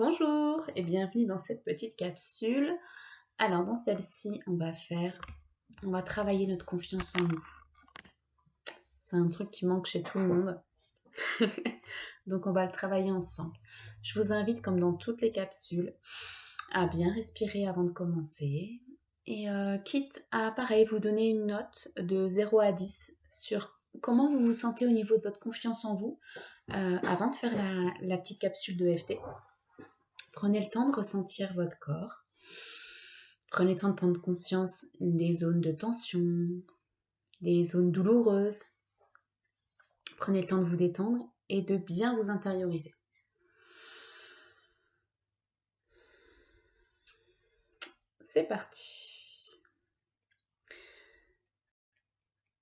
Bonjour et bienvenue dans cette petite capsule. Alors dans celle-ci, on va travailler notre confiance en nous. C'est un truc qui manque chez tout le monde. Donc on va le travailler ensemble. Je vous invite, comme dans toutes les capsules, à bien respirer avant de commencer. Et quitte à, pareil, vous donner une note de 0 à 10 sur comment vous vous sentez au niveau de votre confiance en vous avant de faire la petite capsule de FT. Prenez le temps de ressentir votre corps. Prenez le temps de prendre conscience des zones de tension, des zones douloureuses. Prenez le temps de vous détendre et de bien vous intérioriser. C'est parti.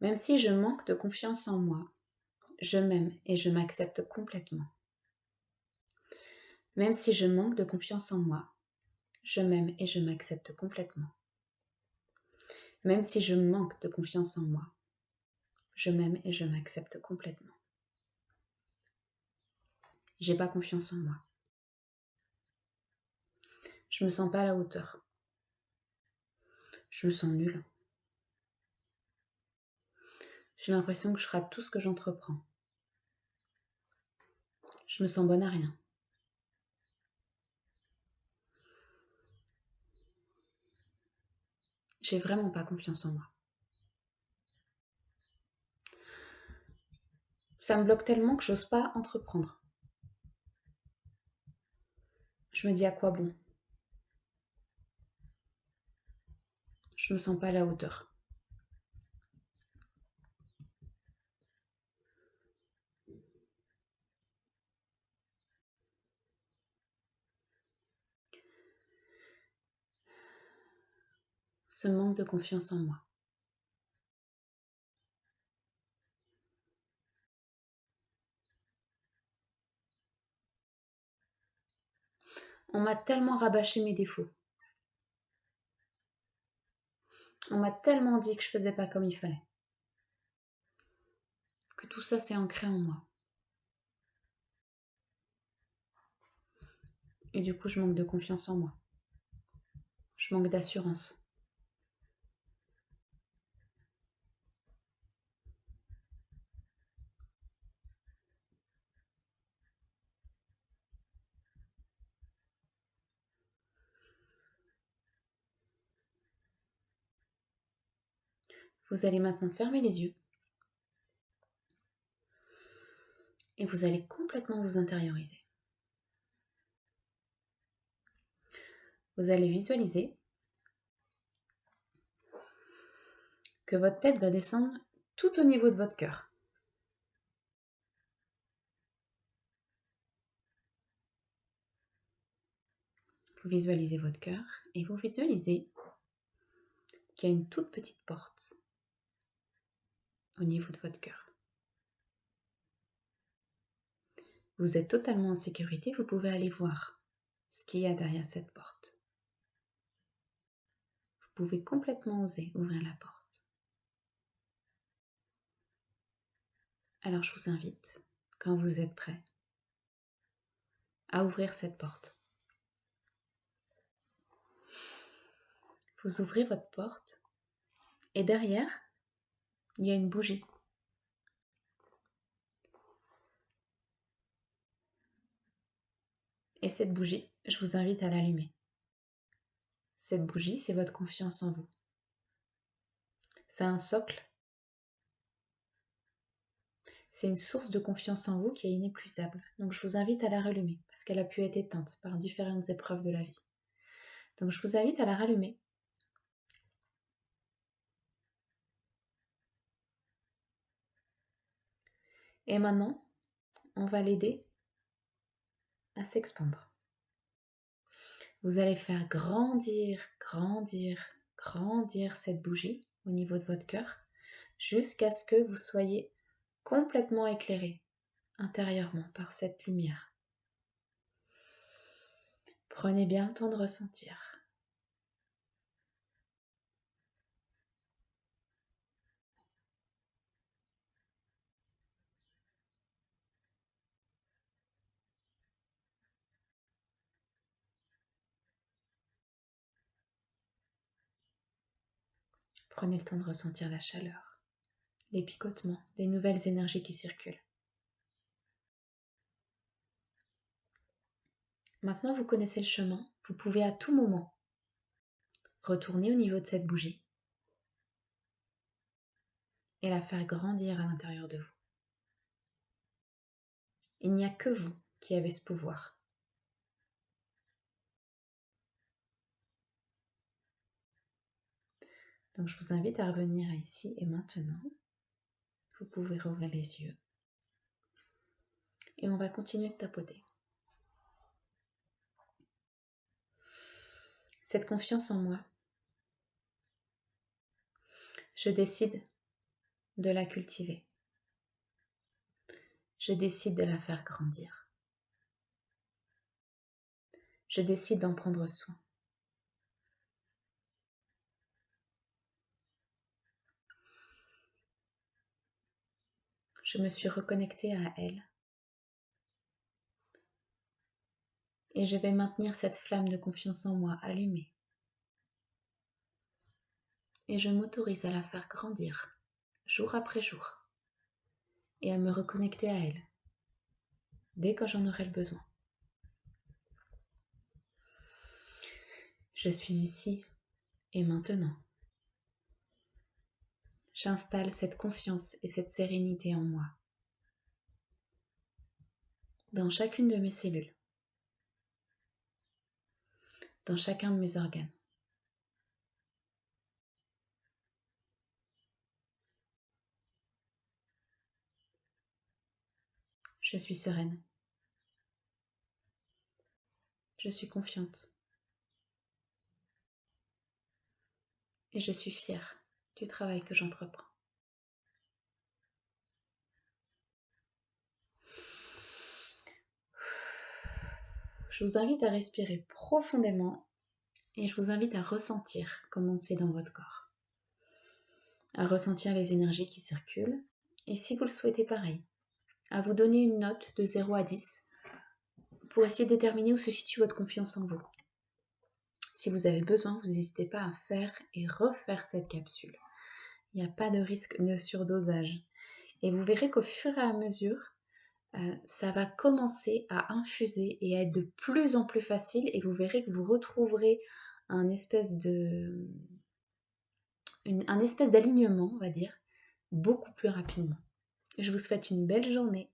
Même si je manque de confiance en moi, je m'aime et je m'accepte complètement. Même si je manque de confiance en moi, je m'aime et je m'accepte complètement. Même si je manque de confiance en moi, je m'aime et je m'accepte complètement. J'ai pas confiance en moi. Je me sens pas à la hauteur. Je me sens nulle. J'ai l'impression que je rate tout ce que j'entreprends. Je me sens bonne à rien. J'ai vraiment pas confiance en moi. Ça me bloque tellement que j'ose pas entreprendre. Je me dis à quoi bon? Je me sens pas à la hauteur. Ce manque de confiance en moi. On m'a tellement rabâché mes défauts. On m'a tellement dit que je faisais pas comme il fallait. Que tout ça s'est ancré en moi. Et du coup, je manque de confiance en moi. Je manque d'assurance. Vous allez maintenant fermer les yeux. Et vous allez complètement vous intérioriser. Vous allez visualiser que votre tête va descendre tout au niveau de votre cœur. Vous visualisez votre cœur et vous visualisez qu'il y a une toute petite porte au niveau de votre cœur. Vous êtes totalement en sécurité, vous pouvez aller voir ce qu'il y a derrière cette porte. Vous pouvez complètement oser ouvrir la porte. Alors je vous invite, quand vous êtes prêt, à ouvrir cette porte. Vous ouvrez votre porte et derrière, il y a une bougie. Et cette bougie, je vous invite à l'allumer. Cette bougie, c'est votre confiance en vous. C'est un socle. C'est une source de confiance en vous qui est inépuisable. Donc je vous invite à la rallumer parce qu'elle a pu être éteinte par différentes épreuves de la vie. Donc je vous invite à la rallumer. Et maintenant, on va l'aider à s'expandre. Vous allez faire grandir, grandir, grandir cette bougie au niveau de votre cœur jusqu'à ce que vous soyez complètement éclairé intérieurement par cette lumière. Prenez bien le temps de ressentir. Prenez le temps de ressentir la chaleur, les picotements, des nouvelles énergies qui circulent. Maintenant, vous connaissez le chemin, vous pouvez à tout moment retourner au niveau de cette bougie et la faire grandir à l'intérieur de vous. Il n'y a que vous qui avez ce pouvoir. Donc je vous invite à revenir ici et maintenant. Vous pouvez rouvrir les yeux. Et on va continuer de tapoter. Cette confiance en moi, je décide de la cultiver. Je décide de la faire grandir. Je décide d'en prendre soin. Je me suis reconnectée à elle. Et je vais maintenir cette flamme de confiance en moi allumée. Et je m'autorise à la faire grandir, jour après jour, et à me reconnecter à elle, dès que j'en aurai le besoin. Je suis ici et maintenant. J'installe cette confiance et cette sérénité en moi, dans chacune de mes cellules, dans chacun de mes organes. Je suis sereine. Je suis confiante. Et je suis fière du travail que j'entreprends. Je vous invite à respirer profondément et je vous invite à ressentir comment c'est dans votre corps. À ressentir les énergies qui circulent. Et si vous le souhaitez pareil, à vous donner une note de 0 à 10 pour essayer de déterminer où se situe votre confiance en vous. Si vous avez besoin, vous n'hésitez pas à faire et refaire cette capsule. Il n'y a pas de risque de surdosage. Et vous verrez qu'au fur et à mesure, ça va commencer à infuser et à être de plus en plus facile. Et vous verrez que vous retrouverez un espèce d'alignement, on va dire, beaucoup plus rapidement. Je vous souhaite une belle journée